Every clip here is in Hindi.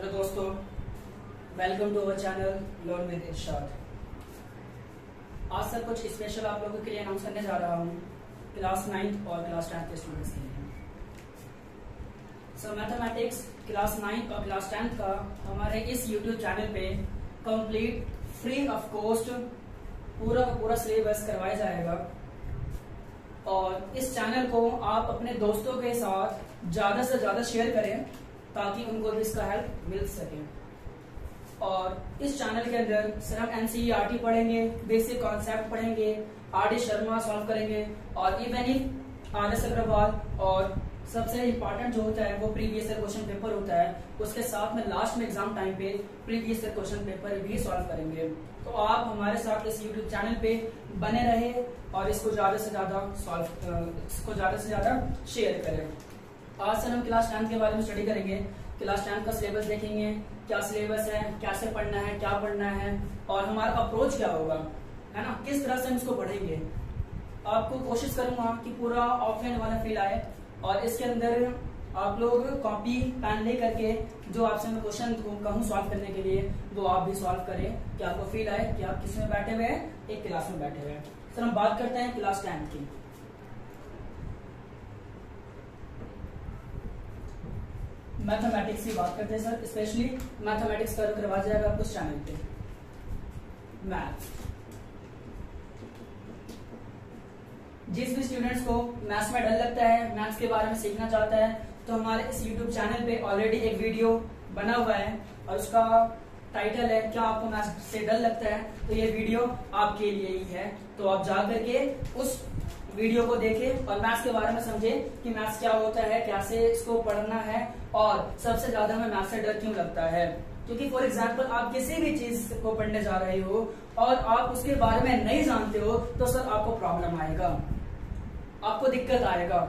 हेलो दोस्तों, welcome to our channel learn with Irshad. आज सर कुछ स्पेशल आप लोगों के लिए अनाउंस करने जा रहा हूँ क्लास 9th और क्लास 10th के स्टूडेंट्स के लिए। सर मैथमेटिक्स क्लास 9th और क्लास 10th का हमारे इस यूट्यूब चैनल पे कंप्लीट फ्री ऑफ कॉस्ट पूरा का पूरा सिलेबस करवाया जाएगा और इस चैनल को आप अपने दोस्तों के साथ ज्यादा से ज्यादा शेयर करें ताकि उनको भी इसका हेल्प मिल सके। और इस चैनल के अंदर सर हम एनसीईआरटी पढ़ेंगे, बेसिक कॉन्सेप्ट पढ़ेंगे, आर.डी. शर्मा सॉल्व करेंगे और इवन इफ आर.एस. अग्रवाल और सबसे इम्पोर्टेंट जो होता है वो प्रीवियस ईयर क्वेश्चन पेपर होता है, उसके साथ में लास्ट में एग्जाम टाइम पे प्रीवियस ईयर क्वेश्चन पेपर भी सॉल्व करेंगे। तो आप हमारे साथ इस यूट्यूब चैनल पे बने रहे और इसको ज्यादा से ज्यादा शेयर करें। आज सर हम क्लास 10 के बारे में स्टडी करेंगे। क्लास 10 का सिलेबस देखेंगे, क्या सिलेबस है, कैसे पढ़ना है, क्या पढ़ना है और हमारा अप्रोच क्या होगा, है ना, किस तरह से हम इसको पढ़ेंगे। आपको कोशिश करूंगा कि पूरा ऑफलाइन वाला फील आए और इसके अंदर आप लोग कॉपी पेन ले करके जो आपसे मैं क्वेश्चन कहूँ सॉल्व करने के लिए वो आप भी सॉल्व करें कि आपको फील आए कि आप किस में बैठे हुए हैं, एक क्लास में बैठे हुए हैं। सर हम बात करते हैं क्लास 10 की। मैथमेटिक्स की बात करते हैं सर, स्पेशली मैथमेटिक्स करवा जाएगा आपको इस चैनल पे। मैथ, जिस भी स्टूडेंट्स को मैथ्स में डर लगता है, मैथ्स के बारे में सीखना चाहता है, तो हमारे इस यूट्यूब चैनल पे ऑलरेडी एक वीडियो बना हुआ है और उसका टाइटल है क्या आपको मैथ्स से डर लगता है, तो ये वीडियो आपके लिए ही है। तो आप जा करके उस वीडियो को देखें और मैथ्स के बारे में समझें कि मैथ्स क्या होता है, कैसे इसको पढ़ना है और सबसे ज्यादा हमें मैथ्स से डर क्यों लगता है। क्योंकि फॉर एग्जाम्पल आप किसी भी चीज को पढ़ने जा रहे हो और आप उसके बारे में नहीं जानते हो तो सर आपको प्रॉब्लम आएगा, आपको दिक्कत आएगा।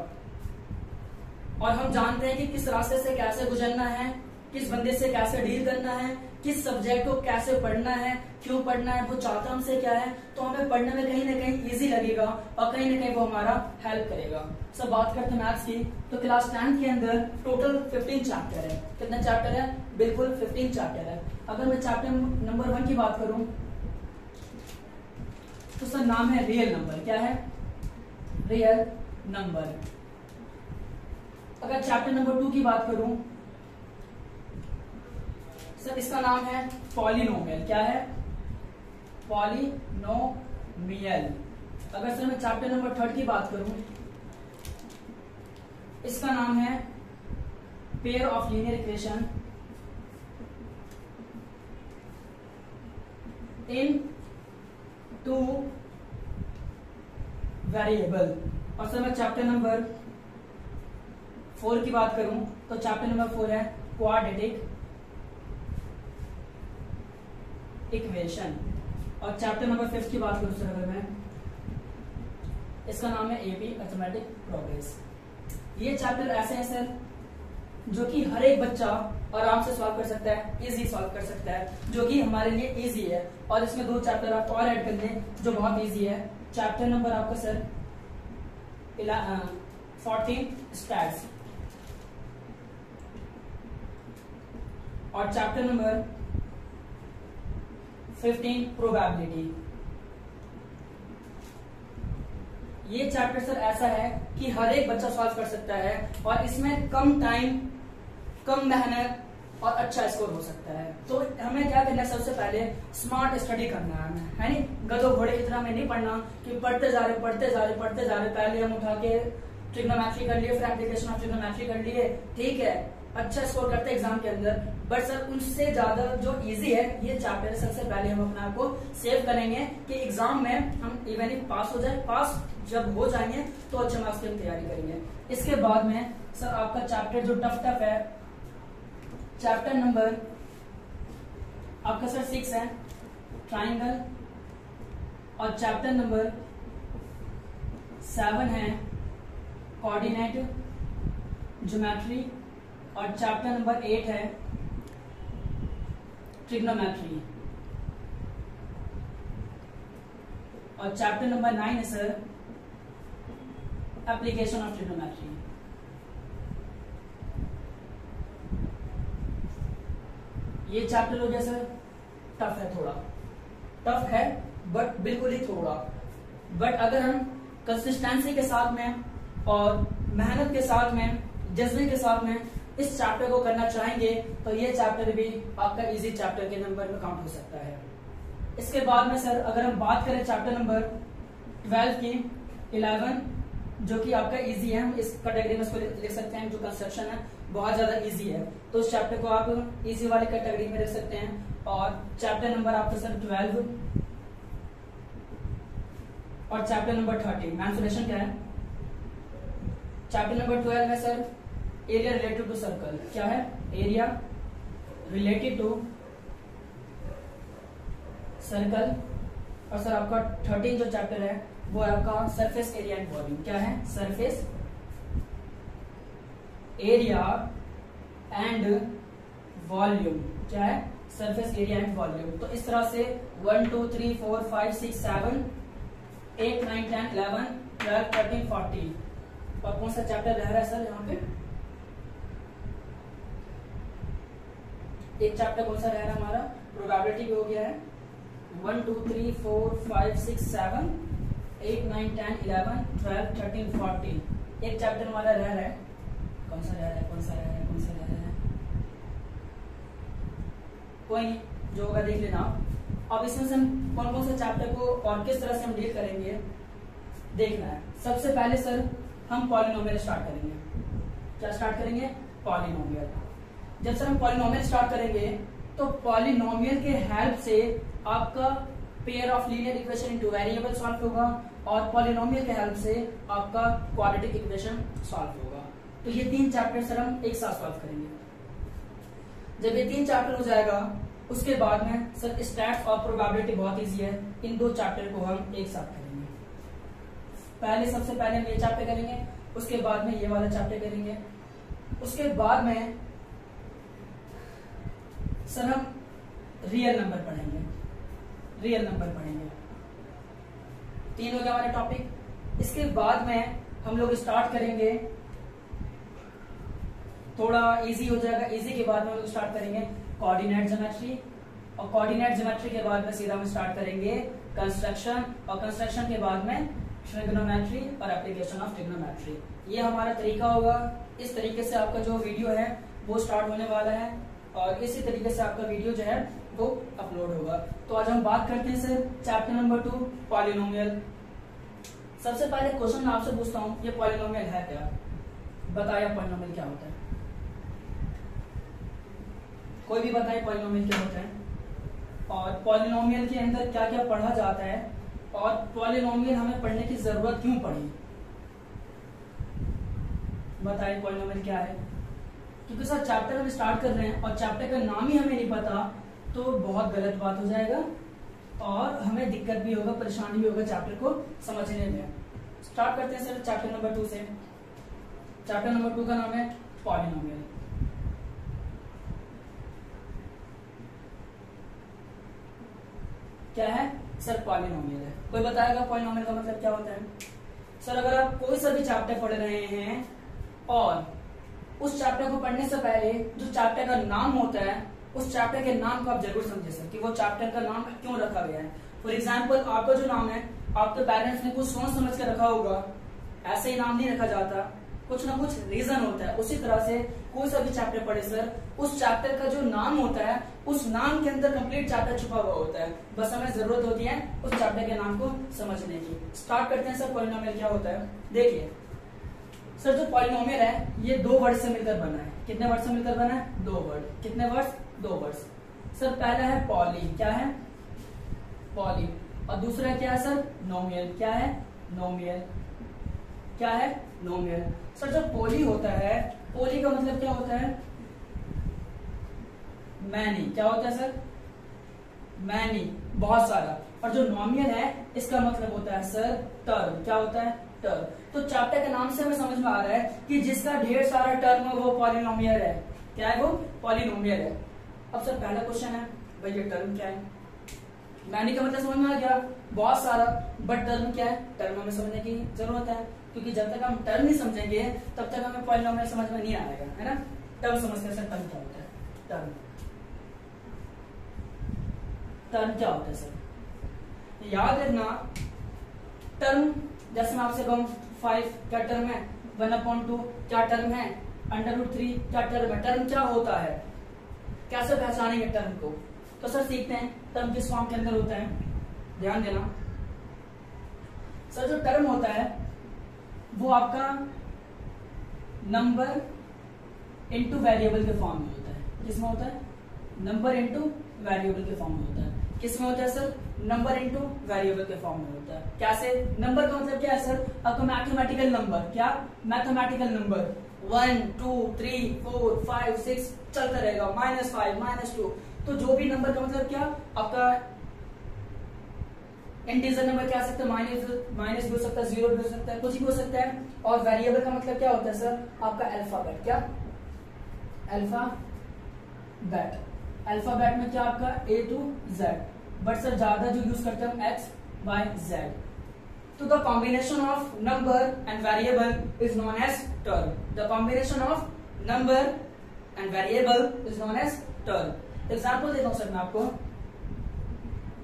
और हम जानते हैं कि किस रास्ते से कैसे गुजरना है, किस बंदे से कैसे डील करना है, किस सब्जेक्ट को कैसे पढ़ना है, क्यों पढ़ना है, वो चाहता हमसे क्या है, तो हमें पढ़ने में कहीं ना कहीं इजी लगेगा और कहीं ना कहीं वो हमारा हेल्प करेगा। सब बात करते हैं मैथ्स की, तो क्लास 10 के अंदर टोटल 15 चैप्टर है। कितने चैप्टर है? बिल्कुल 15 चैप्टर है। अगर मैं चैप्टर नंबर 1 की बात करूं तो सर नाम है रियल नंबर। क्या है? Real number. अगर चैप्टर नंबर 2 की बात करूं सर इसका नाम है पॉलिनोमियल। क्या है? पॉलिनोमियल। अगर सर मैं चैप्टर नंबर 3 की बात करूं इसका नाम है pair of linear equation in 2 variable. और सर मैं चैप्टर नंबर 4 की बात करूं तो चैप्टर नंबर 4 है क्वाड्रेटिक इक्वेशन। और चैप्टर नंबर 5 की बात करूं सर अगर मैं, इसका नाम है एपी अरिथमेटिक प्रोग्रेस। ये चैप्टर ऐसे हैं सर जो कि हर एक बच्चा आराम से सॉल्व कर सकता है, इजी सॉल्व कर सकता है, जो कि हमारे लिए इजी है। और इसमें 2 चैप्टर आप और ऐड कर लें जो बहुत इजी है। चैप्टर नंबर आपका सर 14 स्टैट्स और चैप्टर नंबर 15 प्रोबेबिलिटी। ये चैप्टर सर ऐसा है कि हर एक बच्चा सॉल्व कर सकता है और इसमें कम टाइम, कम मेहनत और अच्छा स्कोर हो सकता है। तो हमें क्या करना है, सबसे पहले स्मार्ट स्टडी करना है नहीं, गधों घोड़े की तरह हमें नहीं पढ़ना कि पढ़ते जा रहे। पहले हम उठा के ट्रिग्नोमेट्री कर लिए, फिर एप्लीकेशन ऑफ ट्रिग्नोमेट्री कर लिए, ठीक है, अच्छा स्कोर करते हैं एग्जाम के अंदर। बट सर उनसे ज्यादा जो इजी है ये चैप्टर, सबसे पहले हम अपने आप को सेव करेंगे कि एग्जाम में हम इवन ही पास हो जाए। पास जब हो जाएंगे तो अच्छे मार्क्स की हम तैयारी करेंगे। इसके बाद में सर आपका चैप्टर जो टफ है, चैप्टर नंबर आपका सर 6 है ट्राइंगल और चैप्टर नंबर 7 है कोऑर्डिनेट ज्योमेट्री और चैप्टर नंबर 8 है ट्रिग्नोमेट्री और चैप्टर नंबर 9 है सर एप्लीकेशन ऑफ ट्रिग्नोमेट्री। ये चैप्टर हो गया सर टफ है, थोड़ा टफ है बट बिल्कुल ही थोड़ा, बट अगर हम कंसिस्टेंसी के साथ में और मेहनत के साथ में, जज्बे के साथ में इस चैप्टर को करना चाहेंगे तो ये चैप्टर भी आपका इजी चैप्टर के नंबर में काउंट हो सकता है। इसके बाद में सर अगर हम बात करें चैप्टर नंबर 12 की, 11 जो कि आपका इजी है, हम इस कैटेगरी में इसको लिख सकते हैं, जो कंस्ट्रक्शन है बहुत ज्यादा इजी है, तो इस चैप्टर को आप इजी वाली कैटेगरी में रख सकते हैं। और चैप्टर नंबर आपका सर 12 और चैप्टर नंबर 13 मेंसुरेशन क्या है। चैप्टर नंबर 12 में sir area related to circle क्या है, एरिया रिलेटेड टू सर्कल। और सर आपका 13 जो चैप्टर है वो है आपका सरफेस एरिया एंड वॉल्यूम क्या है, सरफेस एरिया एंड वॉल्यूम क्या है, सरफेस एरिया एंड वॉल्यूम। तो इस तरह से 1 2 3 4 5 6 7 8 9 10 11 12 13 14 और कौन सा चैप्टर रह रहा है सर यहाँ पे, एक चैप्टर कौन सा रह रहा है हमारा, प्रोबेबिलिटी भी हो गया है। 1 2 3 4 5 6 7 8 9 10 11 12 13 14 एक चैप्टर हमारा रह रहा है, कौन सा रह रहा है, कौन सा रह रहा है, कौन सा रह रहा है, कोई नहीं, जो होगा देख लेना आप। अब इसमें से हम कौन कौन से चैप्टर को और किस तरह से हम डील करेंगे देखना है। सबसे पहले सर हम पॉलिनोमियल स्टार्ट करेंगे, क्या स्टार्ट करेंगे, पॉलिनोमियल। जब सर हम पॉलिनोमियल स्टार्ट करेंगे तो पॉलिनोमियल के हेल्प से आपका pair of linear equation into variable solve होगा और पॉलिनोमियल के हेल्प से आपका क्वाड्रेटिक इक्वेशन सॉल्व होगा। तो ये 3 चैप्टर सर हम एक साथ सॉल्व करेंगे। जब ये 3 चैप्टर हो जाएगा उसके बाद में सर स्टैट्स और प्रोबेबिलिटी बहुत इजी है, इन 2 चैप्टर को हम एक साथ करेंगे। पहले सबसे पहले हम ये चैप्टर करेंगे, उसके बाद में ये वाला चैप्टर करेंगे, उसके बाद में सर हम रियल नंबर पढ़ेंगे, रियल नंबर पढ़ेंगे। 3 हो गया हमारा टॉपिक। इसके बाद में हम लोग स्टार्ट करेंगे, थोड़ा इजी हो जाएगा, इजी के बाद में हम लोग स्टार्ट करेंगे कोऑर्डिनेट ज्योमेट्री और कोऑर्डिनेट ज्योमेट्री के बाद में सीधा हम स्टार्ट करेंगे कंस्ट्रक्शन और कंस्ट्रक्शन के बाद में ट्रिग्नोमेट्री और एप्लीकेशन ऑफ ट्रिग्नोमेट्री। ये हमारा तरीका होगा। इस तरीके से आपका जो वीडियो है वो स्टार्ट होने वाला है और इसी तरीके से आपका वीडियो जो है वो अपलोड होगा। तो आज हम बात करते हैं सर चैप्टर नंबर 2 पॉलिनोमियल। सबसे पहले क्वेश्चन मैं आपसे पूछता हूँ, ये पॉलिनोमियल है क्या, बताइए पॉलिनोमियल क्या होता है, कोई भी बताए पॉलिनोमियल क्या होता है और पॉलिनोमियल के अंदर क्या क्या पढ़ा जाता है और पॉलिनोमियल हमें पढ़ने की जरूरत क्यों पड़ी, बताइए पॉलिनोमियल क्या है। क्योंकि सर चैप्टर हम स्टार्ट कर रहे हैं और चैप्टर का नाम ही हमें नहीं पता तो बहुत गलत बात हो जाएगा और हमें दिक्कत भी होगा, परेशानी भी होगा चैप्टर को समझने में। स्टार्ट करते हैं सर चैप्टर नंबर 2 से। चैप्टर नंबर 2 का नाम है पॉलिनोमियल। क्या है सर, पॉलिनोमियल है। कोई बताएगा पॉलिनोमियल का मतलब क्या होता है। सर अगर आप कोई सा भी चैप्टर पढ़ रहे हैं और उस चैप्टर को पढ़ने से पहले जो चैप्टर का नाम होता है उस चैप्टर के नाम को आप जरूर समझे सर कि वो चैप्टर का नाम क्यों रखा गया है। फॉर एग्जाम्पल आपका जो नाम है आपके पेरेंट्स ने कुछ सोच समझ कर रखा होगा, ऐसे ही नाम नहीं रखा जाता, कुछ ना कुछ रीजन होता है। उसी तरह से कोई सा भी चैप्टर पढ़े सर, उस चैप्टर का जो नाम होता है उस नाम के अंदर कंप्लीट चैप्टर छुपा हुआ होता है, बस हमें जरूरत होती है उस चैप्टर के नाम को समझने की। स्टार्ट करते हैं सर पॉलिनोमियल क्या होता है। देखिए सर जो पॉलिनोमियल है ये 2 वर्ड से मिलकर बना है। कितने वर्ड से मिलकर बना है, 2 वर्ड। कितने वर्ड्स, 2 वर्ड्स। सर पहला है पॉली, क्या है पॉली, और दूसरा क्या है सर नोमियल, क्या है नोमियल, क्या है नोमियल। सर जो पोली होता है, पोली का मतलब क्या होता है, मैनी, क्या होता है सर मैनी, बहुत सारा। और जो नोमियल है इसका मतलब होता है सर टर्म, क्या होता है टर्म। तो चैप्टर के नाम से हमें समझ में आ रहा है कि जिसका ढेर सारा टर्म है वो पॉलिनोमियल है। क्या है वो पॉलिनोमियल है। अब सर पहला क्वेश्चन है भाई ये टर्म क्या है। मैनी का मतलब समझ में आ गया बहुत सारा, बट टर्म क्या है, टर्म हमें समझने की जरूरत है क्योंकि जब तक हम टर्म नहीं समझेंगे तब तक हमें पॉलिनोमियल समझ में नहीं आएगा, है ना। टर्म समझते हैं सर टर्म क्या होता है। टर्म टर्म क्या होता है सर? याद रखना टर्म, जैसे मैं आपसे कहूं 5 क्या टर्म है, 1/2 क्या टर्म है, √3 क्या टर्म है। टर्म क्या होता है, कैसे पहचानेंगे टर्म को? तो सर सीखते हैं टर्म किस फॉर्म के अंदर होता है। ध्यान देना सर, जो टर्म होता है वो आपका नंबर इनटू वेरिएबल के फॉर्म में होता है। किसमें होता है? नंबर इनटू वेरिएबल के फॉर्म में होता है। किसमें होता है सर? नंबर इनटू वेरिएबल के फॉर्म में होता है। कैसे? नंबर का मतलब क्या है सर? आपका मैथमेटिकल नंबर। क्या? मैथमेटिकल नंबर 1 2 3 4 5 6 चलता रहेगा, -5 -2। तो जो भी नंबर का मतलब क्या, आपका इंटीजर नंबर क्या हो सकता है? माइनस भी हो सकता है, 0 भी हो सकता है, कुछ भी हो सकता है। और वेरिएबल का मतलब क्या होता है सर? आपका अल्फाबेट। क्या? अल्फाबेट। अल्फाबेट में क्या आपका A to Z, but sir ज्यादा जो यूज करते हैं हम X Y Z। तो the combination of number and variable is known as term. The combination of number and variable is known as term. Example देता हूं सर मैं आपको,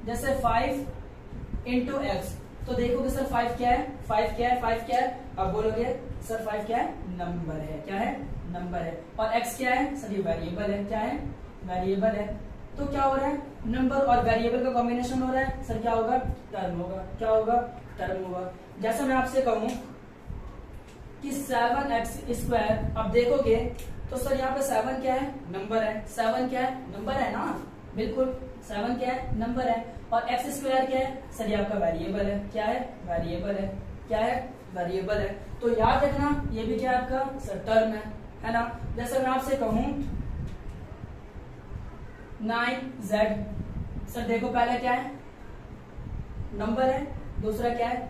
जैसे 5 इंटू एक्स। तो देखोगे सर 5 क्या है, 5 क्या है, 5 क्या है? अब बोलोगे सर 5 क्या है? नंबर है। क्या है? नंबर है। और x क्या है सर? ये वेरिएबल है। क्या है? वेरिएबल है। तो क्या हो रहा है? नंबर और वेरिएबल का कॉम्बिनेशन हो रहा है सर, क्या होगा? टर्म होगा। क्या होगा? टर्म होगा। जैसे मैं आपसे कहूं कि 7x², अब देखोगे तो सर यहाँ पे 7 क्या है? नंबर है। 7 क्या है? नंबर है ना, बिल्कुल 7 क्या है? नंबर है। और x² क्या है सर? ये आपका वेरिएबल है। क्या है? वेरिएबल है। क्या है? वेरिएबल है। तो याद रखना ये भी क्या है आपका सर? टर्म है ना। जैसे मैं आपसे कहूं 9z, सर देखो पहले क्या है? नंबर है। दूसरा क्या है?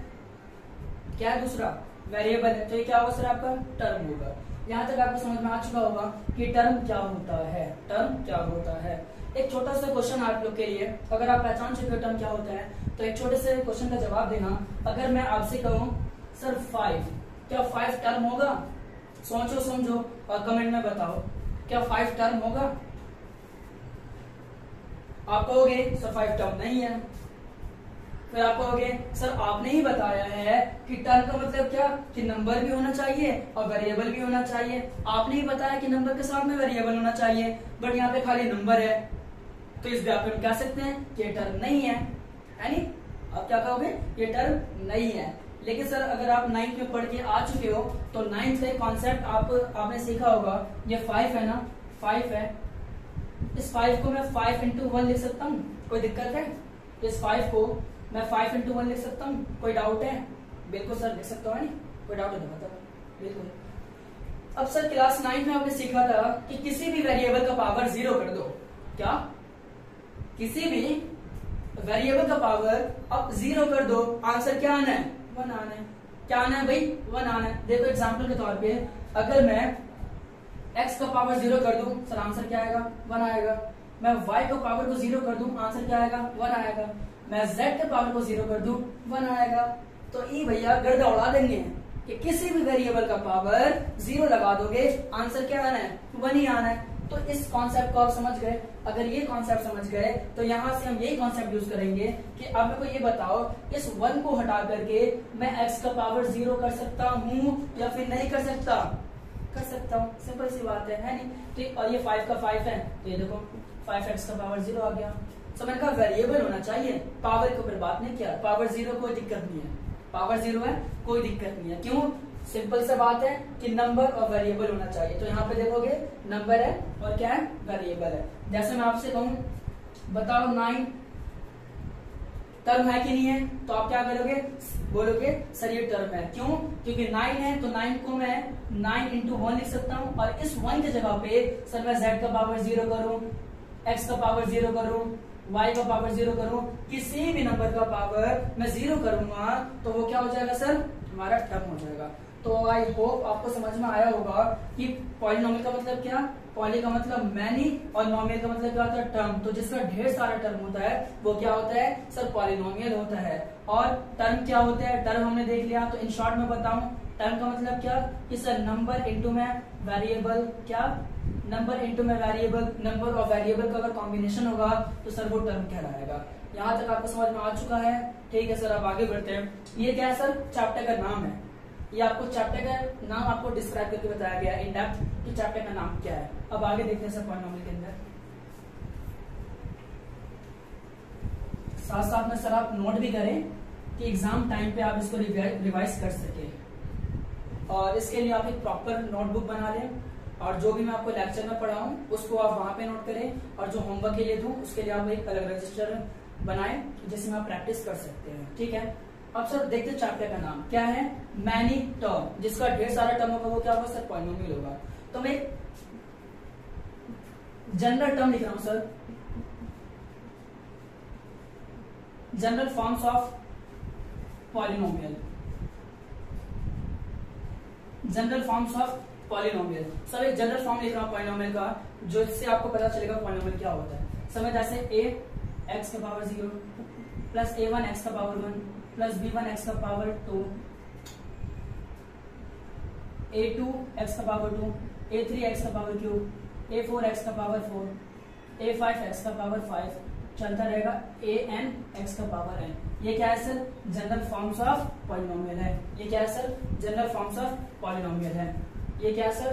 क्या है दूसरा? वेरिएबल है। तो ये क्या होगा सर? आपका टर्म होगा। यहां तक आपको समझ में आ चुका होगा कि टर्म क्या होता है। टर्म क्या होता है। एक छोटा सा क्वेश्चन आप लोग के लिए, अगर आप पहचान चुके हो टर्म क्या होता है, तो एक छोटे से क्वेश्चन का जवाब देना। अगर मैं आपसे कहूं सर 5, क्या 5 टर्म होगा? सोचो समझो और कमेंट में बताओ, क्या 5 टर्म होगा? आप कहोगे सर 5 टर्म नहीं है। फिर आप कहोगे सर आपने ही बताया है कि टर्म का मतलब क्या, कि नंबर भी होना चाहिए और वेरिएबल भी होना चाहिए। आपने ही बताया कि नंबर के साथ में वेरिएबल होना चाहिए, बट यहाँ पे खाली नंबर है। तो इस बात में कह सकते हैं कि ये टर्म नहीं है, यानी आप क्या कहोगे? ये टर्म नहीं है। लेकिन सर अगर आप 9th में पढ़ के आ चुके हो तो 9th का कॉन्सेप्ट आपने सीखा होगा। ये 5 है ना, 5 है। इस 5 को मैं 5 into 1 लिख सकता हूँ, कोई दिक्कत है? इस 5 को मैं 5 into 1 लिख सकता हूँ, कोई डाउट है? बिल्कुल सर लिख सकता हूँ, कोई डाउट है तो बताओ। बिल्कुल। अब सर क्लास 9 में आपने सीखा था कि किसी भी वेरिएबल का पावर 0 कर दो। क्या? किसी भी वेरिएबल का पावर अब 0 कर दो, आंसर क्या आना है? 1 आना है। क्या आना है भाई? 1 आना है। देखो एग्जाम्पल के तौर पे, अगर मैं x का पावर 0 कर दूं, सर आंसर क्या आएगा? 1 आएगा। मैं y का पावर को 0 कर दूं, आंसर क्या आएगा? 1 आएगा। मैं z के पावर को 0 कर दूं, 1 आएगा। तो ये भैया गर्दा उड़ा देंगे कि किसी भी वेरिएबल का पावर 0 लगा दोगे, आंसर क्या आना है? 1 ही आना है। तो इस कॉन्सेप्ट को आप समझ गए। अगर ये कॉन्सेप्ट समझ गए तो यहाँ से हम यही कॉन्सेप्ट यूज करेंगे कि आप मेरे को ये बताओ, इस 1 को हटा करके मैं x का पावर 0 कर सकता हूँ या फिर नहीं कर सकता? कर सकता हूँ, सिंपल सी बात है नहीं? तो और ये 5 का 5 है, तो ये देखो 5x का पावर 0 आ गया। तो मैंने कहा वेरिएबल होना चाहिए, पावर के ऊपर बात नहीं किया। पावर 0 कोई दिक्कत नहीं है, पावर 0 है कोई दिक्कत नहीं है। क्यों? सिंपल सा बात है कि नंबर और वेरिएबल होना चाहिए। तो यहाँ पे देखोगे नंबर है और क्या है? वेरिएबल है। जैसे मैं आपसे कहूं बताओ 9 टर्म है कि नहीं है, तो आप क्या करोगे? बोलोगे सर ये टर्म है। क्यों? क्योंकि 9 है तो 9 को मैं 9 into 1 लिख सकता हूँ, और इस 1 की जगह पे सर मैं z का पावर 0 करूं, x का पावर 0 करूं, y का पावर 0 करूं, किसी भी नंबर का पावर मैं 0 करूंगा तो वो क्या हो जाएगा सर? हमारा टर्म हो जाएगा। तो आई होप आपको समझ में आया होगा कि पॉलिनोमियल का मतलब क्या, पॉली का मतलब मैनी और नोमियल का मतलब क्या होता है? टर्म। तो जिसका ढेर सारा टर्म होता है वो क्या होता है सर? पॉलिनोमियल होता है। और टर्म क्या होता है? टर्म हमने देख लिया। तो इन शॉर्ट में बताऊं टर्म का मतलब क्या कि सर नंबर इंटू में वेरिएबल, क्या नंबर इंटू में वेरिएबल, नंबर और वेरिएबल का अगर कॉम्बिनेशन होगा तो सर वो टर्म कहलाएगा। यहाँ तक आपको समझ में आ चुका है? ठीक है सर, अब आगे बढ़ते हैं। ये क्या है सर? चैप्टर का नाम है। ये आपको चैप्टर का नाम आपको डिस्क्राइब करके बताया गया इन डेप्थ कि चैप्टर का नाम क्या है। अब आगे देखते हैं सर पॉलिनोमियल के अंदर। साथ साथ में सर आप नोट भी करें कि एग्जाम टाइम पे आप इसको रिवाइज कर सके, और इसके लिए आप एक प्रॉपर नोटबुक बना लें, और जो भी मैं आपको लेक्चर में पढ़ाऊं उसको आप वहां पे नोट करें, और जो होमवर्क के लिए दूं उसके लिए आप एक अलग रजिस्टर बनाएं जिसमें आप प्रैक्टिस कर सकते हैं। ठीक है, अब सर देखते हैं चैप्टर का नाम क्या है। मैनी टर्म, जिसका ढेर सारा टर्म होगा वो क्या होगा सर? पॉलिनोमियल होगा। तो मैं जनरल टर्म लिख रहा हूं sir, general forms of polynomial, general forms of polynomial. Sir एक जनरल फॉर्म लिख रहा हूं पॉलिनोमियल का, जो इससे आपको पता चलेगा पॉलिनोमियल क्या होता है। समय जैसे a x का पावर 0 प्लस a1 x का पावर 1 प्लस b1 x का पावर 2, a2 x का पावर 2, a3 x का पावर क्यूब, a4 x का पावर 4, a5 x का पावर 5, चलता रहेगा an x का पावर n। ये क्या है sir? General forms of polynomial है। ये क्या है sir? General forms of polynomial है। ये क्या है सर?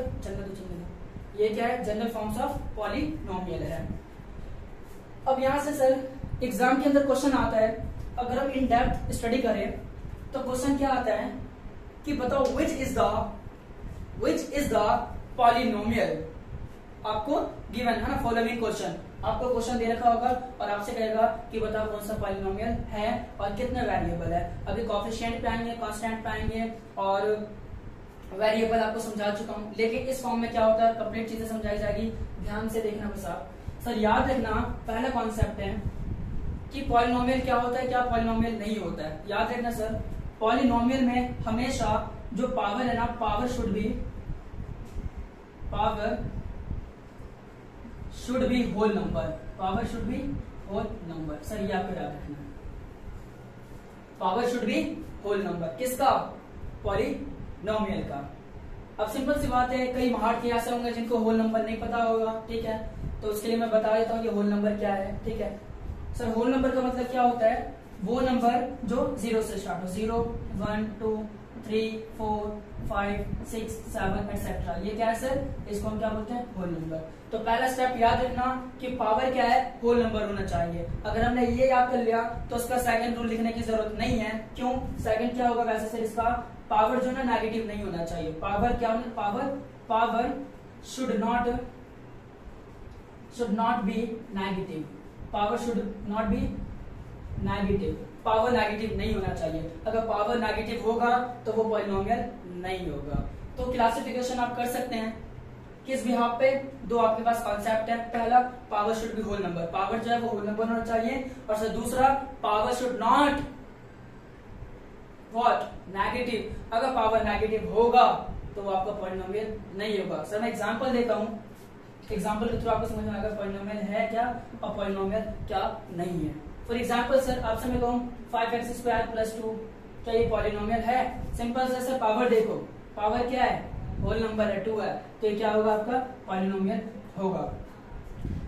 ये क्या है? जनरल फॉर्म्स ऑफ पॉलिनोमियल है। अब यहां से सर एग्जाम के अंदर क्वेश्चन आता है, अगर हम इन डेप्थ स्टडी करें तो क्वेश्चन क्या आता है कि बताओ विच इज द पॉलिनोमियल। आपको गिवन है ना फॉलोइंग क्वेश्चन, आपको क्वेश्चन दे रखा होगा और आपसे कहेगा कि बताओ कौन सा पॉलिनोमियल है और कितने वेरिएबल है। अभी कोएफिशिएंट पे आएंगे, कांस्टेंट पे आएंगे और वेरिएबल आपको समझा चुका हूं, लेकिन इस फॉर्म में क्या होता है कंप्लीट चीजें समझाई जाएगी, ध्यान से देखना बस आप। सर याद रखना पहला कॉन्सेप्ट है कि पॉलिनोमियल क्या होता है, क्या पॉलिनोमियल नहीं होता है। याद रखना सर, पॉलिनोमियल में हमेशा जो पावर है ना, power should be whole number, power should be whole number. Sir ये आपको याद रखना है, power should be whole number. किसका? पॉलिनोमियल का। अब सिंपल सी बात है, कई महारथी ऐसे होंगे जिनको होल नंबर नहीं पता होगा, ठीक है, तो उसके लिए मैं बता देता हूँ कि होल नंबर क्या है। ठीक है सर, होल नंबर का मतलब क्या होता है? वो नंबर जो 0 से स्टार्ट हो, 0 1 2 3 4 5 6 7 एक्सेट्रा, ये क्या है सर? इसको हम क्या बोलते हैं? Whole number. तो पहला स्टेप याद रखना कि पावर क्या है? होल नंबर होना चाहिए। अगर हमने ये याद कर लिया तो उसका सेकंड रूल लिखने की जरूरत नहीं है। क्यों? सेकंड क्या होगा वैसे सर? इसका पावर जो है नेगेटिव नहीं होना चाहिए। पावर क्या होना? Power should not be negative, power should not be negative, power negative नहीं होना चाहिए। अगर पावर नेगेटिव होगा तो वो पॉलिनोमियल नहीं होगा। तो क्लासिफिकेशन आप कर सकते हैं किस बिहाफ पे? दो आपके पास कॉन्सेप्ट है। पहला power should be whole number, power जो है वो होल नंबर होना चाहिए, और सर दूसरा power should not what? Negative. अगर पावर नेगेटिव होगा तो वो आपका पॉलिनोमियल नहीं होगा। सर मैं एग्जांपल देता हूं, एग्जाम्पल के थ्रू आपको समझ में आएगा पॉलिनोमियल है क्या और पॉलिनोमियल क्या नहीं है। फॉर एग्जाम्पल सर आपसे मैं कहूँ 5x² + 2, क्या ये पॉलिनोमियल है? सिंपल सर पावर देखो, पावर क्या है? होल नंबर है, 2 है, तो ये क्या होगा? आपका पॉलिनोमियल होगा।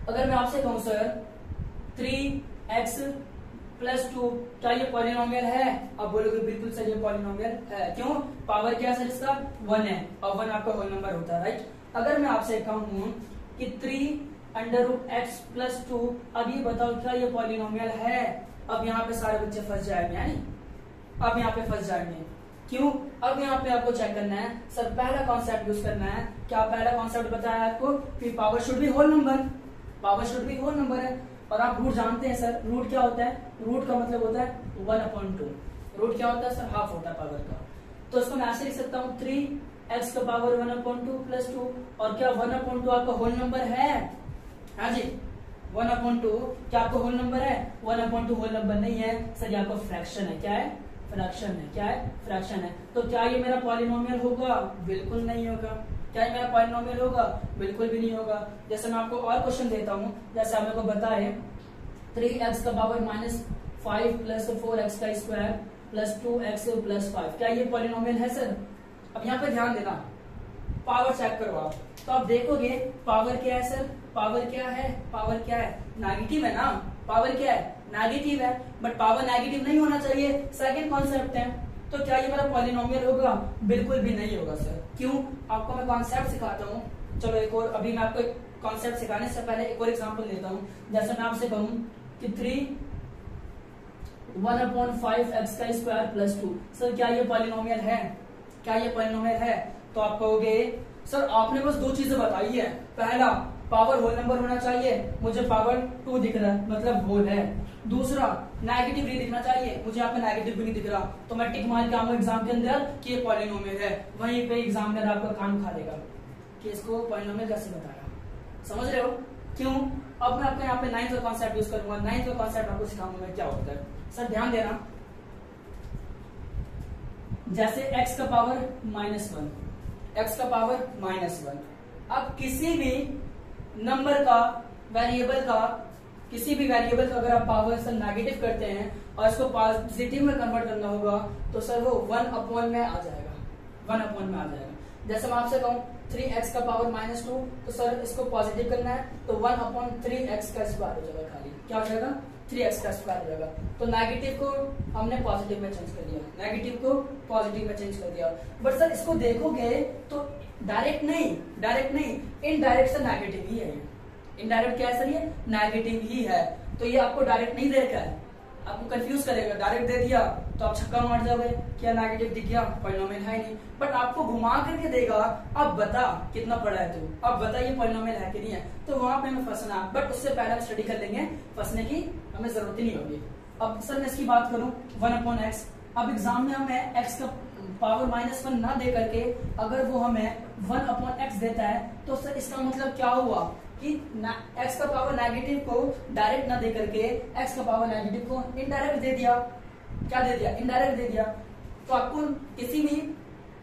अगर मैं आपसे कहूँ सर 3x + 2, क्या ये पॉलिनोमियल है? आप बोलोगे बिल्कुल सर ये पॉलिनोमियल है। क्यों? पावर क्या है सर इसका? 1 है, और 1 आपका होल नंबर होता है, राइट। अगर मैं आपसे कहूँ कि 3√x + 2, अब ये बताओ क्या ये पॉलिनोमियल है? अब यहाँ पे सारे बच्चे फंस जाएंगे, यानी अब यहाँ पे फंस जाएंगे। क्यों? अब यहाँ पे आपको चेक करना है सर, पहला कॉन्सेप्ट यूज करना है। क्या पहला कॉन्सेप्ट बताया आपको कि power should be whole number, power should be whole number है। और आप रूट जानते हैं सर, रूट क्या होता है? रूट का मतलब होता है 1/2। रूट क्या होता है सर? हाफ होता है पावर का। तो इसको मैं ऐसे लिख सकता हूँ 3x का पावर 1/2 + 2, और क्या 1/2 आपका होल नंबर है? हाँ जी, 1/2 क्या आपको होल नंबर है? 1/2 होल नंबर नहीं है सर, ये आपका फ्रैक्शन है। क्या है? फ्रैक्शन है। क्या है? फ्रैक्शन है। तो क्या ये मेरा पॉलिनोमियल होगा? बिल्कुल नहीं होगा। क्या ये मेरा पॉलिनोमियल होगा? बिल्कुल भी नहीं होगा। जैसे मैं आपको और क्वेश्चन देता हूँ, जैसे आप मेरे को बताए 3x का पावर -5 + 4x² + 2x + 5, क्या ये पॉलिनोमियल है सर? अब यहाँ पे ध्यान देना, पावर चेक करो आप, तो आप देखोगे पावर क्या है सर, पावर क्या है, पावर क्या है, नेगेटिव है ना, पावर क्या है, नेगेटिव है, बट पावर नेगेटिव नहीं होना चाहिए, सेकंड कॉन्सेप्ट है। तो क्या ये मेरा पॉलिनोमियल होगा? बिल्कुल भी नहीं होगा सर। क्यों? आपको मैं कॉन्सेप्ट सिखाता हूँ। चलो एक और, अभी मैं आपको कॉन्सेप्ट सिखाने से पहले एक और एग्जांपल लेता हूँ। जैसे मैं आपसे कहूँ कि 1/5x² सर क्या ये पॉलिनोमियल है? क्या ये पॉलिनोमियल है? तो आप कहोगे सर आपने बस दो चीजें बताई है, पहला पावर होल नंबर होना चाहिए, मुझे पावर 2 दिख रहा है मतलब होल है, दूसरा नेगेटिव नहीं दिखना चाहिए, मुझे यहाँ पे नेगेटिव भी नहीं दिख रहा, तो मैं टिक मार के आऊंगा एग्जाम के अंदर कि ये पॉलिनोमियल है। वहीं पे एग्जामिनर आपका कान खा लेगा कि इसको पॉलिनोमियल कैसे बताया। समझ रहे हो? क्यों? अब मैं आपका यहाँ पे 9th का कॉन्सेप्ट यूज करूंगा, 9th का कॉन्सेप्ट आपको सिखाऊंगा क्या होता है। सर ध्यान देना, जैसे x का पावर -1, x का पावर -1, अब किसी भी नंबर का, वेरिएबल का, किसी भी वेरिएबल का अगर आप पावर से नेगेटिव करते हैं और इसको पॉजिटिव में कन्वर्ट करना होगा तो सर वो 1/में आ जाएगा, 1/में आ जाएगा। जैसे मैं आपसे कहूँ 3x का पावर -2, तो सर इसको पॉजिटिव करना है तो 1/3x का स्क्वायर हो जाएगा, खाली क्या हो जाएगा, 3x का स्क्वायर हो जाएगा। तो नेगेटिव को हमने पॉजिटिव में चेंज कर दिया, नेगेटिव को पॉजिटिव में चेंज कर दिया। बट सर इसको देखोगे तो डायरेक्ट नहीं, इनडायरेक्ट से नेगेटिव ही है ये। इनडायरेक्ट क्या है सर? ये नेगेटिव ही है। तो ये आपको डायरेक्ट नहीं देगा, आपको कंफ्यूज करेगा। डायरेक्ट दे दिया तो आप छक्का मार जाओगे, क्या नेगेटिव दिख गया, पॉलिनोमियल है नहीं। बट आपको घुमा करके देगा, अब बता कितना पढ़ा है तू, अब बता ये पॉलिनोमियल है कि नहीं है, तो वहां पे हमें फंसना। बट उससे पहले हम स्टडी कर लेंगे, फंसने की हमें जरूरत ही नहीं होगी। अब सर मैं इसकी बात करूं 1/x, अब एग्जाम में हमें x का पावर -1 ना दे करके अगर वो हमें 1/x देता है तो सर इसका मतलब क्या हुआ कि x का पावर नेगेटिव को डायरेक्ट ना दे करके x का पावर नेगेटिव को इनडायरेक्ट दे दिया। क्या दे दिया? इनडायरेक्ट दे दिया। तो आपको किसी भी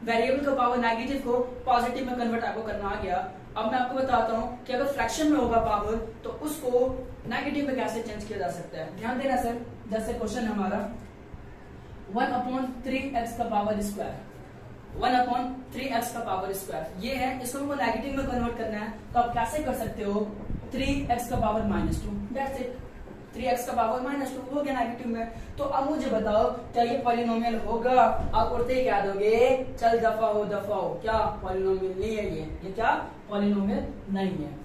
वेरिएबल का पावर नेगेटिव को पॉजिटिव में कन्वर्ट आपको करना आ गया। अब मैं आपको बताता हूँ कि अगर फ्रैक्शन में होगा पावर तो उसको नेगेटिव में कैसे चेंज किया जा सकता है। ध्यान देना सर, जैसे क्वेश्चन हमारा 1/3x का पावर स्क्वायर, 1/3x का पावर स्क्वायर ये है, इसको हमको नेगेटिव में कन्वर्ट करना है। तो आप कैसे कर सकते हो, 3x का पावर -2, दैट्स इट, 3x का पावर -2 हो गया नेगेटिव में। तो अब मुझे बताओ क्या ये पॉलिनोमियल होगा? आप उड़ते ही क्या दोगे, चल दफा हो, क्या पॉलिनोमियल नहीं है ये क्या पॉलिनोमियल नहीं है।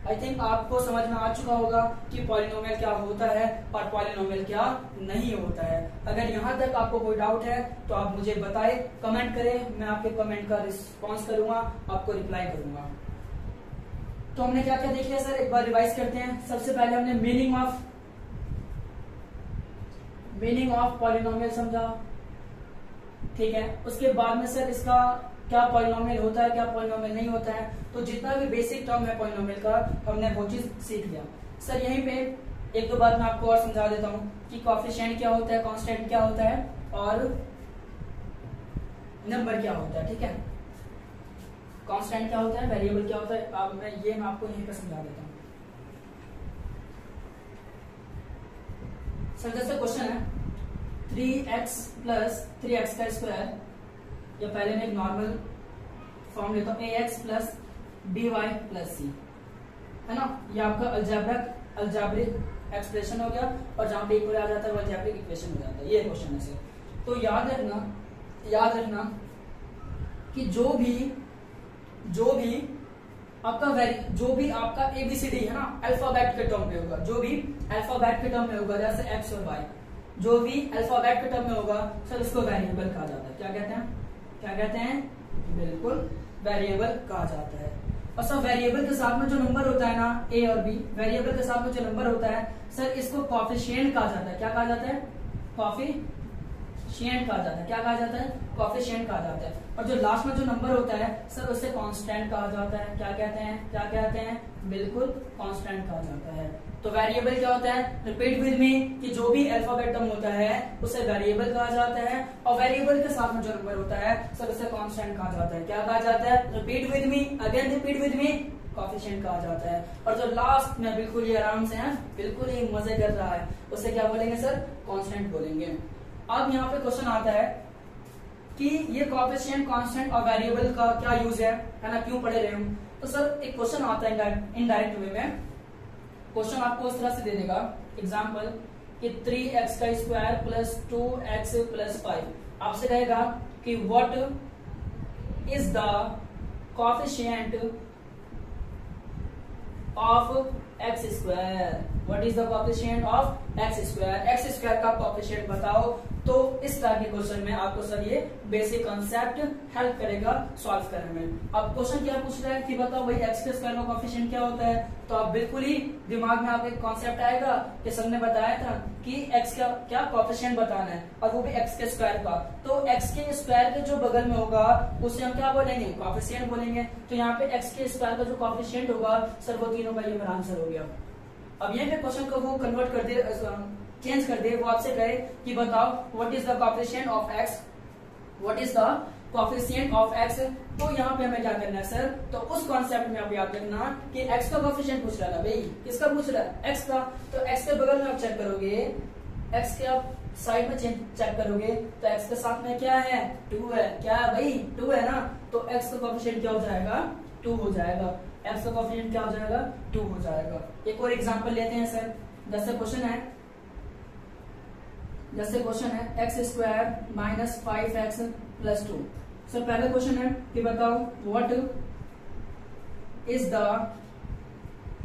आई थिंक आपको समझ में आ चुका होगा कि पॉलिनोमियल क्या होता है और पॉलिनोमियल क्या नहीं होता है। अगर यहाँ तक आपको कोई डाउट है तो आप मुझे बताएं, कमेंट करें, मैं आपके कमेंट का रिस्पॉन्स करूंगा, आपको रिप्लाई करूंगा। तो हमने क्या क्या देख लिया सर, एक बार रिवाइज करते हैं। सबसे पहले हमने मीनिंग ऑफ पॉलिनोमियल समझा, ठीक है। उसके बाद में सर इसका क्या पॉलिनोमियल होता है, क्या पॉलिनोमियल नहीं होता है, तो जितना भी बेसिक टर्म है पॉलिनोमियल का हमने वो चीज सीख लिया। सर यहीं पे एक दो बात मैं आपको और समझा देता हूँ कि कोएफिशिएंट क्या होता है, कांस्टेंट क्या होता है और नंबर क्या होता है, ठीक है। कांस्टेंट क्या होता है, वेरिएबल क्या होता है, अब मैं आपको यहीं पे समझा देता हूँ। सर जैसे क्वेश्चन है 3x + 3x का स्क्वायर, या पहले मैं एक नॉर्मल फॉर्म लेता हूँ, ax + by + c, है ना। ये आपका अल्जेब्रिक एक्सप्रेशन हो गया और जहां पे इक्वल आ जाता है वो अल्जेब्रिक इक्वेशन हो जाता है। ये क्वेश्चन है सर। तो याद रखना कि जो भी आपका ABCD है ना, अल्फाबेट के टर्म पे होगा, जो भी अल्फाबेट के टर्म में होगा, जैसे x और y, जो भी अल्फाबेट के टर्म में होगा सर उसको वेरिएबल कहा जाता है। क्या कहते हैं? बिल्कुल वेरिएबल कहा जाता है। और सर वेरिएबल के साथ में जो नंबर होता है ना, a और b, वेरिएबल के साथ में जो नंबर होता है सर इसको कोएफिशिएंट कहा जाता है। क्या कहा जाता है? कोएफिशिएंट कहा जाता है। क्या कहा जाता है? कोएफिशिएंट कहा जाता है। और जो लास्ट में जो नंबर होता है सर उसे कांस्टेंट कहा जाता है। क्या कहते हैं? बिल्कुल कांस्टेंट कहा जाता है। तो वेरिएबल क्या होता है? रिपीट विद मी कि जो भी अल्फाबेट टर्म होता है उसे वेरिएबल कहा जाता है, और वेरिएबल के साथ में जो नंबर होता है सर उसे कांस्टेंट कहा जाता है। क्या कहा जाता है? Repeat with me, again repeat with me, coefficient कहा जाता है। और जो लास्ट में बिल्कुल ये आराम से है, बिल्कुल ही मजे कर रहा है, उसे क्या बोलेंगे सर? कांस्टेंट बोलेंगे। अब यहाँ पे क्वेश्चन आता है कि ये कोएफिशिएंट, कांस्टेंट और वेरिएबल का क्या यूज है ना, क्यों पढ़े रहे हम। तो सर एक क्वेश्चन आता है इनडायरेक्ट वे में, क्वेश्चन आपको इस तरह से दे देगा एग्जांपल कि 3x का स्क्वायर प्लस 2x प्लस 5 आपसे कहेगा कि what is the coefficient of x square, what is the coefficient of x square, x square का कोएफिशिएंट बताओ। तो इस तरह के क्वेश्चन में आपको सर ये बेसिक कॉन्सेप्ट हेल्प करेगा सॉल्व करने में। अब क्वेश्चन क्या पूछ रहा है कि बताओ भाई एक्स के स्क्वायर का कोएफिशिएंट क्या होता है, तो आप बिल्कुल ही दिमाग में आपको एक कॉन्सेप्ट आएगा कि सर ने बताया था कि एक्स का क्या कोएफिशिएंट बताना है, और वो भी एक्स के स्क्वायर का। तो एक्स के स्क्वायर के जो बगल में होगा उसे हम क्या बोलेंगे, कोएफिशिएंट बोलेंगे। तो यहाँ पे एक्स के स्क्वायर का जो कोएफिशिएंट होगा सर वो तीनों का ये मेरा आंसर हो गया। अब यहाँ पे क्वेश्चन को वो कन्वर्ट कर दे, चेंज कर दे, वो आपसे कहे कि बताओ what is the coefficient of x, what is the coefficient of x. तो यहाँ पे हमें क्या करना है सर, तो उस कॉन्सेप्ट में आप याद रखना कि एक्स का कोएफिशिएंट पूछ रहा है भाई, किसका पूछ रहा है, एक्स का। तो एक्स के बगल में आप चेक करोगे, एक्स के आप साइड में चेक करोगे तो एक्स के साथ में क्या है, 2 है, क्या है भाई 2 है ना। तो एक्स का कोएफिशिएंट क्या हो जाएगा, 2 हो जाएगा, एक्स का कोएफिशिएंट क्या हो जाएगा, 2 हो जाएगा। एक और एग्जांपल लेते हैं सर, जैसे क्वेश्चन है x square minus 5x plus 2। Sir पहला क्वेश्चन है कि बताओ what is the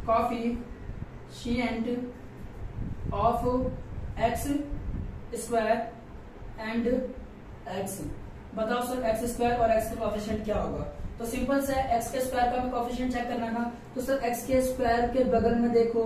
coefficient of x square and x. बताओ सर एक्स स्क्वायर और एक्स का कोएफिशिएंट क्या होगा। तो सिंपल से एक्स के स्क्वायर का भी कोएफिशिएंट चेक करना था। तो सर एक्स के स्क्वायर के बगल में देखो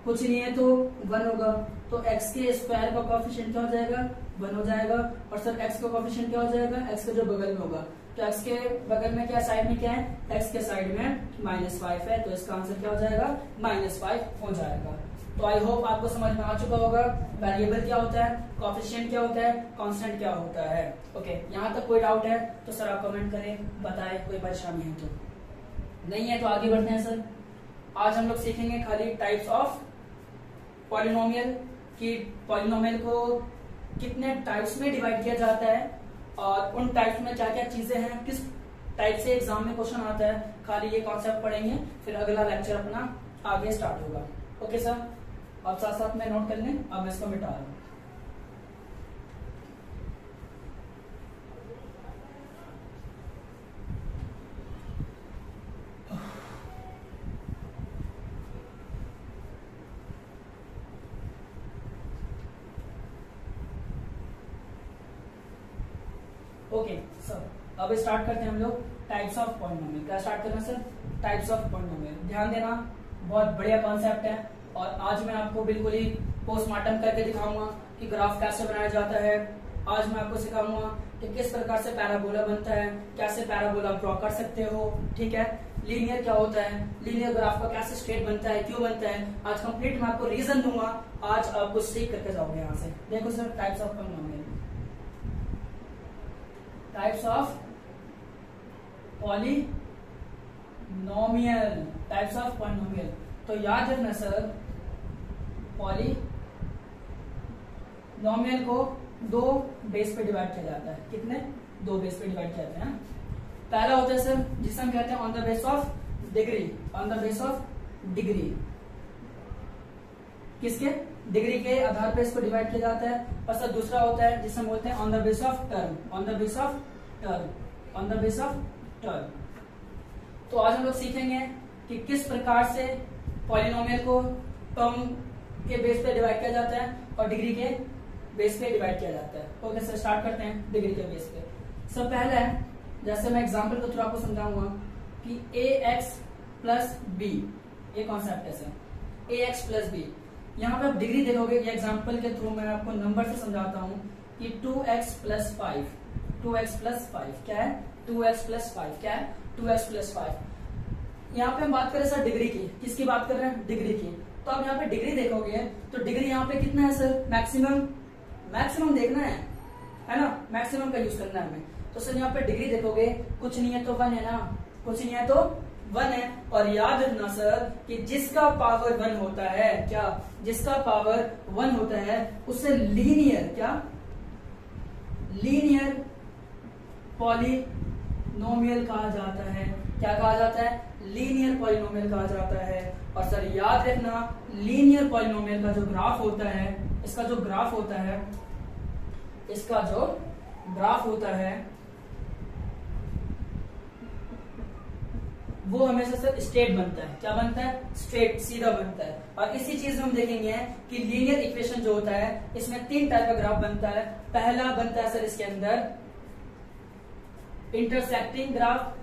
कुछ नहीं है तो 1 होगा, तो x के स्क्वायर का कोएफिशिएंट क्या हो जाएगा, 1 हो जाएगा। और सर x का कोएफिशिएंट क्या हो जाएगा, x के जो बगल में होगा, तो x के बगल में क्या साइड में क्या है, x के साइड में -5 है, तो इसका आंसर क्या हो जाएगा, -5 हो जाएगा। तो आई होप आपको समझ में आ चुका होगा वेरिएबल क्या होता है, कोएफिशिएंट क्या होता है, कांस्टेंट क्या होता है। ओके, यहाँ तक कोई डाउट है तो सर आप कमेंट करें, बताएं कोई परेशानी है तो, नहीं है तो आगे बढ़ते हैं सर। आज हम लोग सीखेंगे खाली टाइप्स ऑफ पॉलिनोमियल, कि पॉलिनोमियल को कितने टाइप्स में डिवाइड किया जाता है और उन टाइप्स में क्या क्या चीजें हैं, किस टाइप से एग्जाम में क्वेश्चन आता है, खाली ये कॉन्सेप्ट पढ़ेंगे, फिर अगला लेक्चर अपना आगे स्टार्ट होगा। ओके सर, आप साथ साथ में नोट कर लें, अब मैं इसको मिटा रहा हूं। ओके सर, अब स्टार्ट करते हैं हम लोग टाइप्स ऑफ पॉलिनोमियल। क्या स्टार्ट करना सर, टाइप्स ऑफ पॉलिनोमियल। ध्यान देना, बहुत बढ़िया कॉन्सेप्ट है और आज मैं आपको बिल्कुल ही पोस्टमार्टम करके दिखाऊंगा कि ग्राफ कैसे बनाया जाता है। आज मैं आपको सिखाऊंगा कि किस प्रकार से पैराबोला बनता है, कैसे पैराबोला ड्रॉ कर सकते हो, ठीक है। लीनियर क्या होता है, लीनियर ग्राफ का कैसे स्ट्रेट बनता है, क्यों बनता है, आज कंप्लीट मैं आपको रीजन दूंगा। आज आपको सीख करके जाओगे यहाँ से। देखो sir, types of polynomial, types of polynomial, types of polynomial. तो याद रखना सर, पॉलिनोमियल को 2 बेस पे डिवाइड किया जाता है। कितने, 2 बेस पे डिवाइड किया जाता है। पहला होता है सर जिसे हम कहते हैं on the base of degree, on the base of degree, किसके, डिग्री के आधार पर इसको डिवाइड किया जाता है। और सर दूसरा होता है जिसे हम बोलते हैं on the base of term, on the base of term, on the base of term. तो आज हम लोग सीखेंगे कि किस प्रकार से पॉलिनोमियल को टर्म के बेस पे डिवाइड किया जाता है और डिग्री के बेस पे डिवाइड किया जाता है। ओके सर, स्टार्ट करते हैं डिग्री के बेस पे। सब पहला है, जैसे मैं एग्जांपल को थोड़ा आपको समझाऊंगा कि ax प्लस बी, ये कॉन्सेप्ट है सर, ax प्लस बी। यहाँ पे आप डिग्री देखोगे, ये एग्जांपल के थ्रू मैं आपको नंबर से समझाता हूँ कि 2x प्लस 5, 2x प्लस 5 क्या है, 2x प्लस 5 क्या है, 2x प्लस 5। यहाँ पे हम बात करें सर डिग्री की, किसकी बात कर रहे हैं, डिग्री की। तो आप यहाँ पे डिग्री देखोगे तो डिग्री यहाँ पे कितना है सर, मैक्सिमम, मैक्सिमम देखना है ना, मैक्सिमम का यूज करना है हमें। तो सर यहाँ पे डिग्री देखोगे, कुछ नहीं है तो 1 है ना, कुछ नहीं है तो 1 है। और याद रखना सर कि जिसका पावर 1 होता है, क्या, जिसका पावर 1 होता है उसे लीनियर, क्या, लीनियर पॉलिनोमियल कहा जाता है। क्या कहा जाता है? लीनियर पॉलिनोमियल कहा जाता है। और सर याद रखना, लीनियर पॉलिनोमियल का जो ग्राफ होता है, इसका जो ग्राफ होता है, इसका जो ग्राफ होता है वो हमेशा सर स्ट्रेट बनता है। क्या बनता है? स्ट्रेट, सीधा बनता है। और इसी चीज में हम देखेंगे कि लीनियर इक्वेशन जो होता है इसमें 3 टाइप का ग्राफ बनता है। पहला बनता है सर इसके अंदर इंटरसेक्टिंग ग्राफ।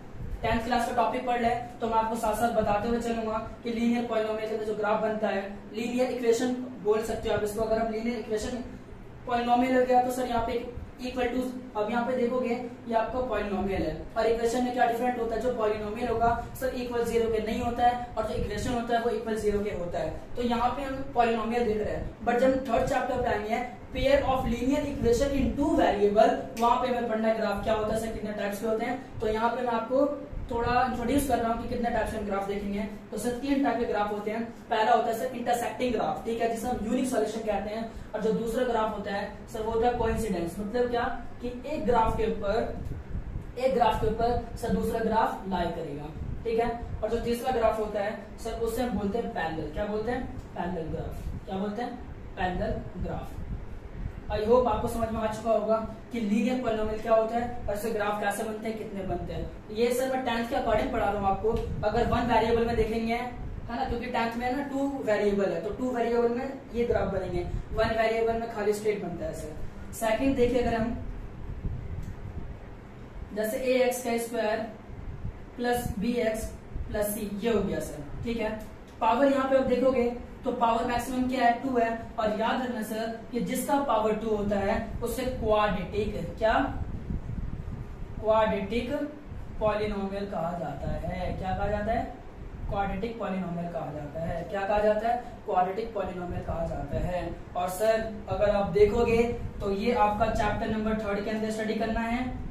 10th क्लास का टॉपिक पढ़ ले तो मैं आपको साथ साथ बताते हुए चलूंगा कि लीनियर पॉलिनोमियल का जो ग्राफ बनता है, लीनियर इक्वेशन बोल सकते हो आप इसको। अगर हम लीनियर इक्वेशन पॉलिनोमियल हो गया तो सर यहाँ पे इक्वल टू, अब यहाँ पे देखोगे ये आपका पॉलिनोमियल है और इक्वेशन में क्या डिफरेंट होता है? जो पॉलिनोमियल होगा सर इक्वल 0 के नहीं होता है और जो इक्वेशन होता है वो इक्वल 0 के होता है। तो यहाँ पे हम पॉलिनोमियल देख रहे हैं। बट जब 3rd चैप्टर पे आएंगे pair of linear equation in 2 variable, वहां पे हमें पढ़ना है ग्राफ क्या होता है सर, कितने टाइप्स के होते हैं। तो यहाँ पे मैं आपको थोड़ा इंट्रोड्यूस कर रहा हूँ कि कितने टाइप्स के ग्राफ देखेंगे। तो सर 3 टाइप के ग्राफ होते हैं। पहला होता है सर इंटरसेक्टिंग ग्राफ, ठीक है, जिसे हम यूनिक सॉल्यूशन कहते हैं। और जो दूसरा ग्राफ होता है सर वो होता है कोइंसिडेंस। मतलब क्या कि एक ग्राफ के ऊपर सर दूसरा ग्राफ लाई करेगा, ठीक है। और जो तीसरा ग्राफ होता है सर उसे हम बोलते हैं पैरेलल। क्या बोलते हैं? Parallel graph. क्या बोलते हैं? Parallel graph. आई होप आपको समझ में आ चुका होगा कि लीनियर पॉलिनोमियल क्या होता है और इसके ग्राफ कैसे बनते हैं, कितने बनते हैं। ये सर मैं 10th के अकॉर्डिंग पढ़ा रहा हूँ आपको। अगर 1 वेरिएबल में देखेंगे, है ना, क्योंकि 10th में ना 2 वेरिएबल है, तो 2 वेरिएबल में ये ग्राफ बनेंगे। 1 वेरिएबल में खाली स्ट्रेट बनता है सर। सेकंड देखिए, अगर हम जैसे ax का square plus bx plus c, ये हो गया सर, ठीक है। पावर यहाँ पे आप देखोगे तो पावर मैक्सिमम क्या है? 2 है। और याद रखना सर कि जिसका पावर 2 होता है उसे क्वाड्रेटिक, क्या क्वाड्रेटिक पॉलिनोमियल कहा जाता है। क्या कहा जाता है? क्वाड्रेटिक पॉलिनोमियल कहा जाता है। क्या कहा जाता है? क्वाड्रेटिक पॉलिनोमियल कहा जाता है। और सर अगर आप देखोगे तो ये आपका चैप्टर नंबर 3 के अंदर स्टडी करना है।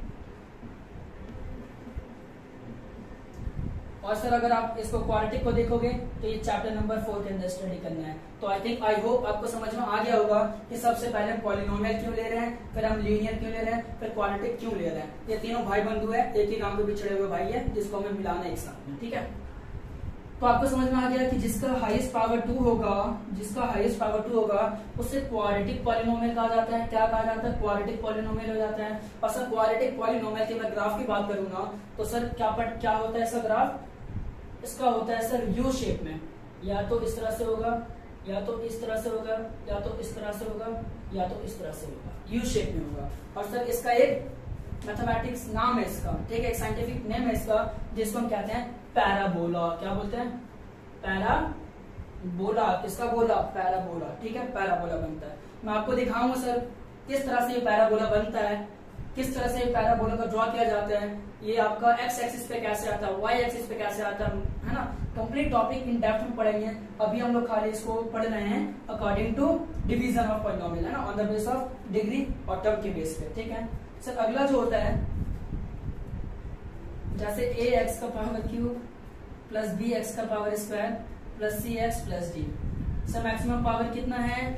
और सर अगर आप इसको क्वाड्रेटिक को देखोगे तो ये चैप्टर नंबर 4 के अंदर स्टडी करना है। तो आई होप आपको समझ में आ गया होगा कि सबसे पहले हम पॉलिनोमियल क्यों ले रहे हैं, फिर हम लीनियर क्यों ले रहे हैं, फिर क्वाड्रेटिक क्यों ले रहे हैं। ये तीनों भाई बंधु है, एक ही नाम पे बिछड़े हुए भाई है, जिसको हमें मिलाना है एक साथ में, ठीक है। तो आपको समझ में आ गया कि जिसका हाईएस्ट पावर 2 होगा उससे क्वाड्रेटिक पॉलिनोमियल कहा जाता है। क्या कहा जाता है? क्वाड्रेटिक पॉलिनोमियल हो जाता है। और सर क्वाड्रेटिक पॉलिनोमियल की मैं ग्राफ की बात करूंगा तो सर क्या होता है इसका ग्राफ? इसका होता है सर यू शेप में, या तो इस तरह से होगा, या तो इस तरह से होगा, या तो इस तरह से होगा, या तो इस तरह से होगा, यू शेप में होगा। और सर इसका एक मैथमेटिक्स नाम है इसका, ठीक है, एक साइंटिफिक नेम है इसका, जिसको हम कहते हैं पैराबोला। क्या बोलते हैं? पैराबोला। किसका बोला? पैराबोला, ठीक है, पैराबोला बनता है। मैं आपको दिखाऊंगा सर किस तरह से ये पैराबोला बनता है, किस तरह से पैराबोला का ड्रॉ किया जाता है। ये आपका एक्स एक्सिस पे कैसे आता है, वाई एक्सिस पे कैसे आता है ना। कंप्लीट टॉपिक इन डेप्थ में पढ़ेंगे। अभी हम लोग खाली इसको पढ़ रहे हैं according to division of polynomial, है ना, on the base of degree और टर्म के बेस पे, ठीक है। सर अगला जो होता है जैसे ए एक्स का power cube plus B X का power square plus C X plus D. Sir maximum power कितना है?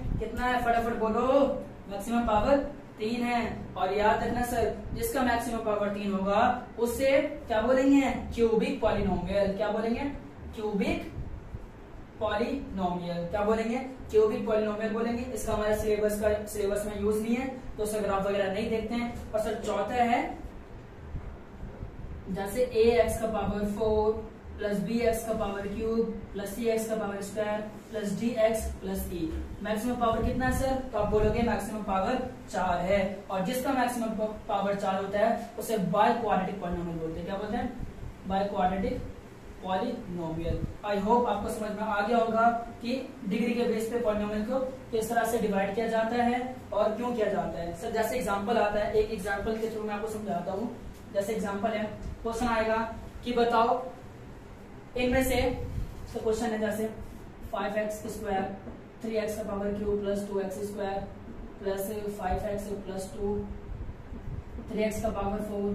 फटाफट बोलो। मैक्सिमम पावर 3 है। और याद रखना सर जिसका मैक्सिमम पावर 3 होगा उससे क्या बोलेंगे? Cubic polynomial. क्या बोलेंगे? Cubic polynomial. क्या बोलेंगे? क्यूबिक पॉलिनोमियल बोलेंगे। इसका हमारे सिलेबस में यूज नहीं है तो सर ग्राफ वगैरह नहीं देखते हैं। और सर चौथा है जैसे ए एक्स का पावर 4 प्लस बी एक्स का power cube plus C X का power square plus D X plus E. Maximum power कितना है सर? तो आप बोलोगे मैक्सिमम पावर 4 है। और जिसका मैक्सिमम पावर 4 होता है उसे बाय क्वाड्रेटिक पॉलिनोमियल बोलते हैं। क्या बोलते हैं? By quadratic polynomial. I hope आपको समझ में आ गया होगा कि डिग्री के बेस पे पॉलिनोमियल को किस तरह से डिवाइड किया जाता है और क्यों किया जाता है। सर जैसे एग्जांपल आता है, एक एग्जांपल के थ्रू मैं आपको समझाता हूँ। जैसे एग्जांपल है, क्वेश्चन आएगा कि बताओ इनमें से, तो क्वेश्चन है जैसे 5x स्क्वायर 3x का power cube plus 2x square plus 5x plus 2 3x का पावर 4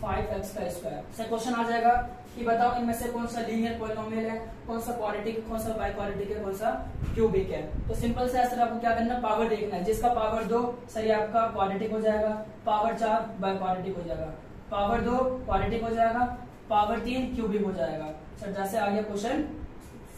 5x का स्क्वायर। से क्वेश्चन आ जाएगा कि बताओ इनमें से कौन सा लीनियर पॉलिनोमियल है, कौन सा क्वाड्रेटिक, कौन सा बाइक्वाड्रेटिक है, कौन सा क्यूबिक है। तो सिंपल से सर आपको क्या करना है, पावर देखना है। जिसका पावर 2 सर ये आपका क्वाड्रेटिक हो जाएगा, पावर 4 बाइक्वाड्रेटिक हो जाएगा, पावर 2 क्वाड्रेटिक हो जाएगा, पावर 3 क्यूबिक हो जाएगा। सर जैसे आ गया क्वेश्चन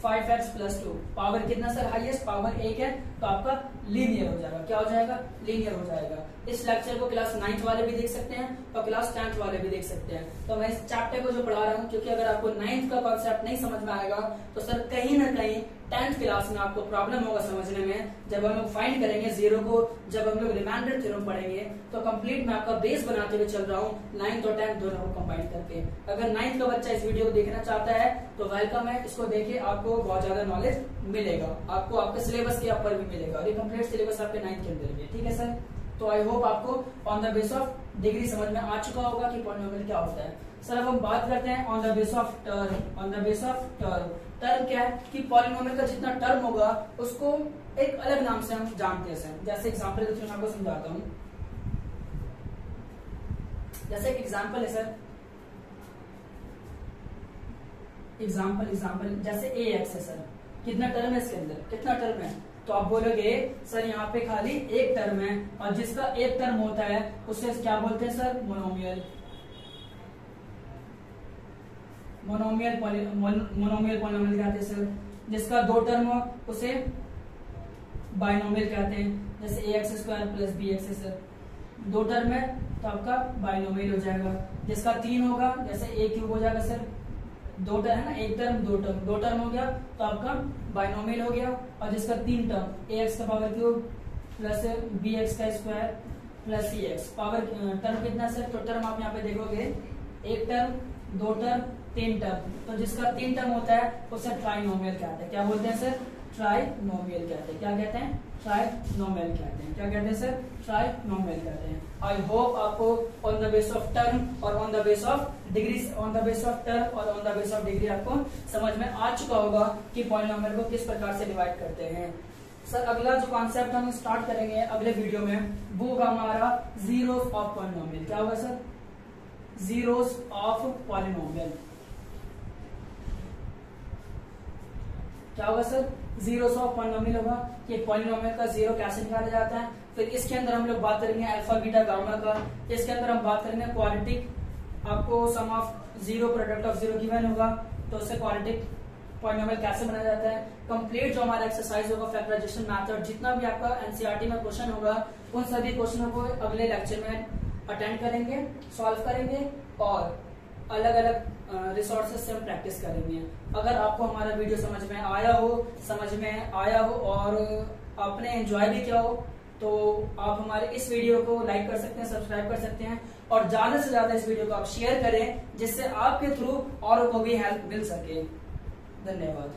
5x + 2, पावर कितना सर, हाईएस्ट पावर 1 है, तो आपका लीनियर हो जाएगा। क्या हो जाएगा, लीनियर हो जाएगा। इस लेक्चर को क्लास 9th वाले भी देख सकते हैं और क्लास 10th वाले भी देख सकते हैं। तो मैं इस चैप्टर को जो पढ़ा रहा हूँ, क्योंकि अगर आपको 9th का कॉन्सेप्ट नहीं समझ में आएगा तो सर कहीं ना कहीं 10th क्लास में आपको प्रॉब्लम होगा समझने में। जब हम लोग फाइंड करेंगे जीरो को, जब हम लोग रिमाइंडर थ्योरम पढ़ेंगे, तो कंप्लीट मैं आपका बेस बनाते हुए चल रहा हूँ 9th और 10th दोनों को कंबाइन करके। अगर 9th का बच्चा इस वीडियो को देखना चाहता है तो वेलकम है, इसको देखे आपको बहुत ज्यादा नॉलेज मिलेगा, आपको आपके सिलेबस के ऊपर भी मिलेगा और ये कंप्लीट सिलेबस आपके 9th के अंदर भी है। ठीक है सर, तो आई होप आपको on the base of degree समझ में आ चुका होगा कि पॉलिनोमियल क्या होता है। सर अब हम बात करते हैं on the base of term. On the base of term, term क्या है कि पॉलिनोमियल का जितना टर्म होगा उसको एक अलग नाम से हम जानते हैं सर। जैसे एग्जांपल मैं आपको समझाता हूँ। जैसे एक एग्जांपल है सर, एग्जांपल जैसे ax है सर, कितना टर्म है इसके अंदर, कितना टर्म है, तो आप बोलोगे सर यहाँ पे खाली एक टर्म है और जिसका एक टर्म होता है उसे क्या बोलते हैं सर, मोनोमियल। मोनोमियल पॉलिनोमियल कहते हैं सर। जिसका 2 टर्म हो उसे बाइनोमियल कहते हैं। जैसे ax² + bx है सर, 2 टर्म है तो आपका बाइनोमियल हो जाएगा। जिसका 3 होगा जैसे a³ हो जाएगा सर, 2 टर्म है ना, एक टर्म 2 टर्म हो गया तो आपका बाइनोमियल हो गया। और जिसका 3 term ax³ + bx² + cx, power term कितना सर, तो टर्म आप यहाँ पे देखोगे एक टर्म, 2 टर्म, 3 टर्म। तो जिसका 3 टर्म होता है उसे ट्राइनोमियल कहते हैं। क्या बोलते हैं सर, ट्राइनोमियल कहते हैं। क्या कहते हैं, ट्राइनोमियल कहते हैं। क्या कहते हैं सर, ट्राइनोमियल कहते हैं। आई होप आपको on the base of term और on the base of degree, on the base of term और on the base of degree आपको समझ में आ चुका होगा कि पॉलिनोमियल को किस प्रकार से डिवाइड करते हैं। सर अगला जो कॉन्सेप्ट हम स्टार्ट करेंगे अगले वीडियो में वो होगा हमारा जीरोस ऑफ पॉलिनोमियल। क्या होगा सर, जीरोस ऑफ पॉलिनोमियल। क्या होगा सर, जीरोस ऑफ पॉलिनोमियल होगा कि पॉलिनोमियल का जीरो कैसे निकाला जाता है। फिर इसके अंदर हम लोग बात करेंगे अल्फा बीटा गामा का। इसके अंदर हम बात करेंगे क्वाड्रेटिक, आपको sum of zero product of zero given होगा तो उससे क्वाड्रेटिक पॉलिनोमियल कैसे बनाया जाता है। कंप्लीट जो हमारा एक्सरसाइज होगा फैक्टराइजेशन मेथड, जितना भी आपका एनसीईआरटी में क्वेश्चन होगा उन सभी क्वेश्चनों को अगले लेक्चर में अटेंड करेंगे, सॉल्व करेंगे और अलग अलग रिसोर्सेज से हम प्रैक्टिस करेंगे। अगर आपको हमारा वीडियो समझ में आया हो और आपने एंजॉय भी किया हो तो आप हमारे इस वीडियो को लाइक कर सकते हैं, सब्सक्राइब कर सकते हैं और ज्यादा से ज्यादा इस वीडियो को आप शेयर करें जिससे आपके थ्रू औरों को भी हेल्प मिल सके। धन्यवाद।